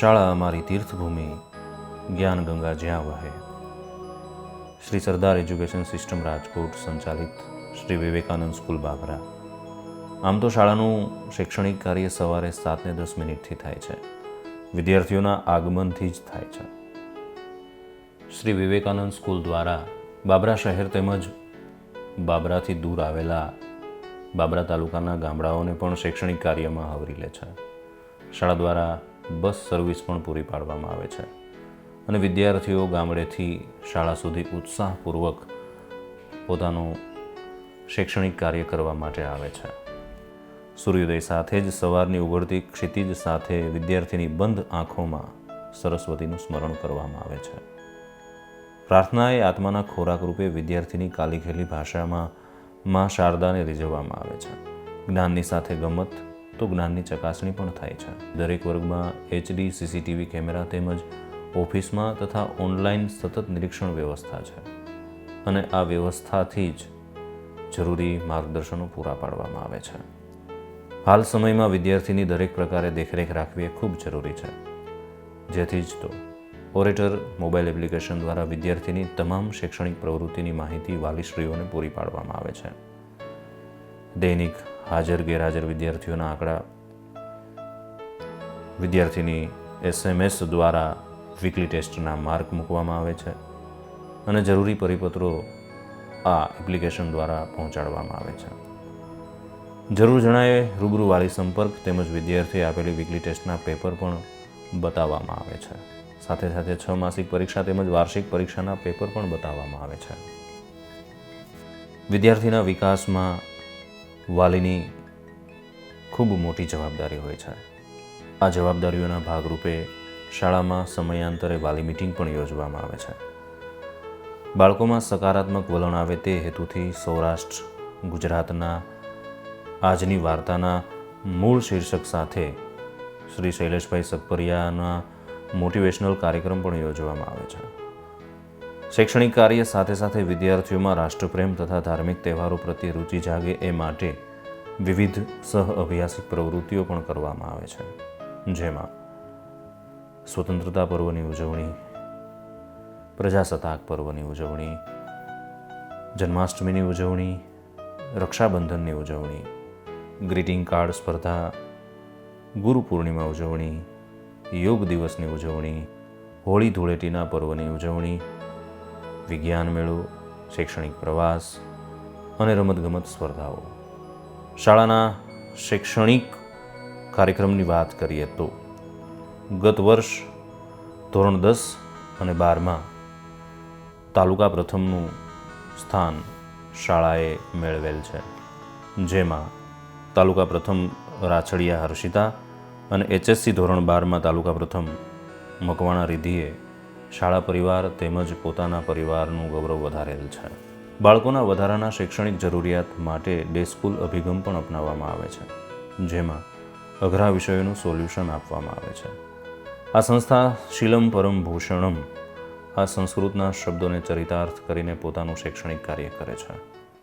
શાળા અમારી તીર્થભૂમિ, જ્ઞાન ગંગા જ્યાં વહે. શ્રી સરદાર એજ્યુકેશન સિસ્ટમ રાજકોટ સંચાલિત શ્રી વિવેકાનંદ સ્કૂલ બાબરા. આમ તો શાળાનું શૈક્ષણિક કાર્ય સવારે 7:10 થાય છે. વિદ્યાર્થીઓના આગમનથી જ થાય છે. શ્રી વિવેકાનંદ સ્કૂલ દ્વારા બાબરા શહેર તેમજ બાબરાથી દૂર આવેલા બાબરા તાલુકાના ગામડાઓને પણ શૈક્ષણિક કાર્યમાં આવરી લે છે. શાળા દ્વારા બસ સર્વિસ પણ પૂરી પાડવામાં આવે છે અને વિદ્યાર્થીઓ ગામડેથી શાળા સુધી ઉત્સાહપૂર્વક પોતાનું શૈક્ષણિક કાર્ય કરવા માટે આવે છે. સૂર્યોદય સાથે જ સવારની ઉગડતી ક્ષિતિજ સાથે વિદ્યાર્થીની બંધ આંખોમાં સરસ્વતીનું સ્મરણ કરવામાં આવે છે. પ્રાર્થના એ આત્માના ખોરાક રૂપે વિદ્યાર્થીની કાલીખેલી ભાષામાં માં શારદાને રીઝવવામાં આવે છે. જ્ઞાનની સાથે ગમત તો જ્ઞાનની ચકાસણી પણ થાય છે. દરેક વર્ગમાં HD CCTV કેમેરા તેમજ ઓફિસમાં તથા ઓનલાઈન સતત નિરીક્ષણ વ્યવસ્થા છે અને આ વ્યવસ્થાથી જ જરૂરી માર્ગદર્શનો પૂરા પાડવામાં આવે છે. હાલ સમયમાં વિદ્યાર્થીની દરેક પ્રકારે દેખરેખ રાખવી એ ખૂબ જરૂરી છે. જેથી જ તો ઓરેટર મોબાઈલ એપ્લિકેશન દ્વારા વિદ્યાર્થીની તમામ શૈક્ષણિક પ્રવૃત્તિની માહિતી વાલીશ્રીઓને પૂરી પાડવામાં આવે છે. દૈનિક હાજર ગેરહાજર વિદ્યાર્થીઓના આંકડા વિદ્યાર્થીની SMS દ્વારા વીકલી ટેસ્ટના માર્ક મૂકવામાં આવે છે અને જરૂરી પરિપત્રો આ એપ્લિકેશન દ્વારા પહોંચાડવામાં આવે છે. જરૂર જણાયે રૂબરૂ વાલી સંપર્ક તેમજ વિદ્યાર્થીએ આપેલી વીકલી ટેસ્ટના પેપર પણ બતાવવામાં આવે છે. સાથે સાથે 6 માસિક પરીક્ષા તેમજ વાર્ષિક પરીક્ષાના પેપર પણ બતાવવામાં આવે છે. વિદ્યાર્થીના વિકાસમાં વાલીની ખૂબ મોટી જવાબદારી હોય છે. આ જવાબદારીઓના ભાગરૂપે શાળામાં સમયાંતરે વાલી મિટિંગ પણ યોજવામાં આવે છે. બાળકોમાં સકારાત્મક વલણ આવે તે હેતુથી સૌરાષ્ટ્ર ગુજરાતના આજની વાર્તાના મૂળ શીર્ષક સાથે શ્રી શૈલેષભાઈ સગપરિયાના મોટિવેશનલ કાર્યક્રમ પણ યોજવામાં આવે છે. શૈક્ષણિક કાર્ય સાથે સાથે વિદ્યાર્થીઓમાં રાષ્ટ્રપ્રેમ તથા ધાર્મિક તહેવારો પ્રત્યે રુચિ જાગે એ માટે વિવિધ સહ-અભ્યાસિક પ્રવૃત્તિઓ પણ કરવામાં આવે છે. જેમાં સ્વતંત્રતા પર્વની ઉજવણી, પ્રજાસત્તાક પર્વની ઉજવણી, જન્માષ્ટમીની ઉજવણી, રક્ષાબંધનની ઉજવણી, ગ્રીટિંગ કાર્ડ સ્પર્ધા, ગુરુ પૂર્ણિમા ઉજવણી, યોગ દિવસની ઉજવણી, હોળી ધૂળેટીના પર્વની ઉજવણી, વિજ્ઞાન મેળો, શૈક્ષણિક પ્રવાસ અને રમતગમત સ્પર્ધાઓ. શાળાના શૈક્ષણિક કાર્યક્રમની વાત કરીએ તો ગત વર્ષ ધોરણ 10 અને 12માં તાલુકા પ્રથમનું સ્થાન શાળાએ મેળવેલ છે. જેમાં તાલુકા પ્રથમ રાછડિયા હર્ષિતા અને HSC ધોરણ 12માં તાલુકા પ્રથમ મકવાણા રિદ્ધિએ શાળા પરિવાર તેમજ પોતાના પરિવારનું ગૌરવ વધારેલ છે. બાળકોના વધારાના શૈક્ષણિક જરૂરિયાત માટે ડે સ્કૂલ અભિગમ પણ અપનાવવામાં આવે છે. જેમાં અઘરા વિષયોનું સોલ્યુશન આપવામાં આવે છે. આ સંસ્થા શીલમ પરમ ભૂષણમ આ સંસ્કૃતના શબ્દોને ચરિતાર્થ કરીને પોતાનું શૈક્ષણિક કાર્ય કરે છે.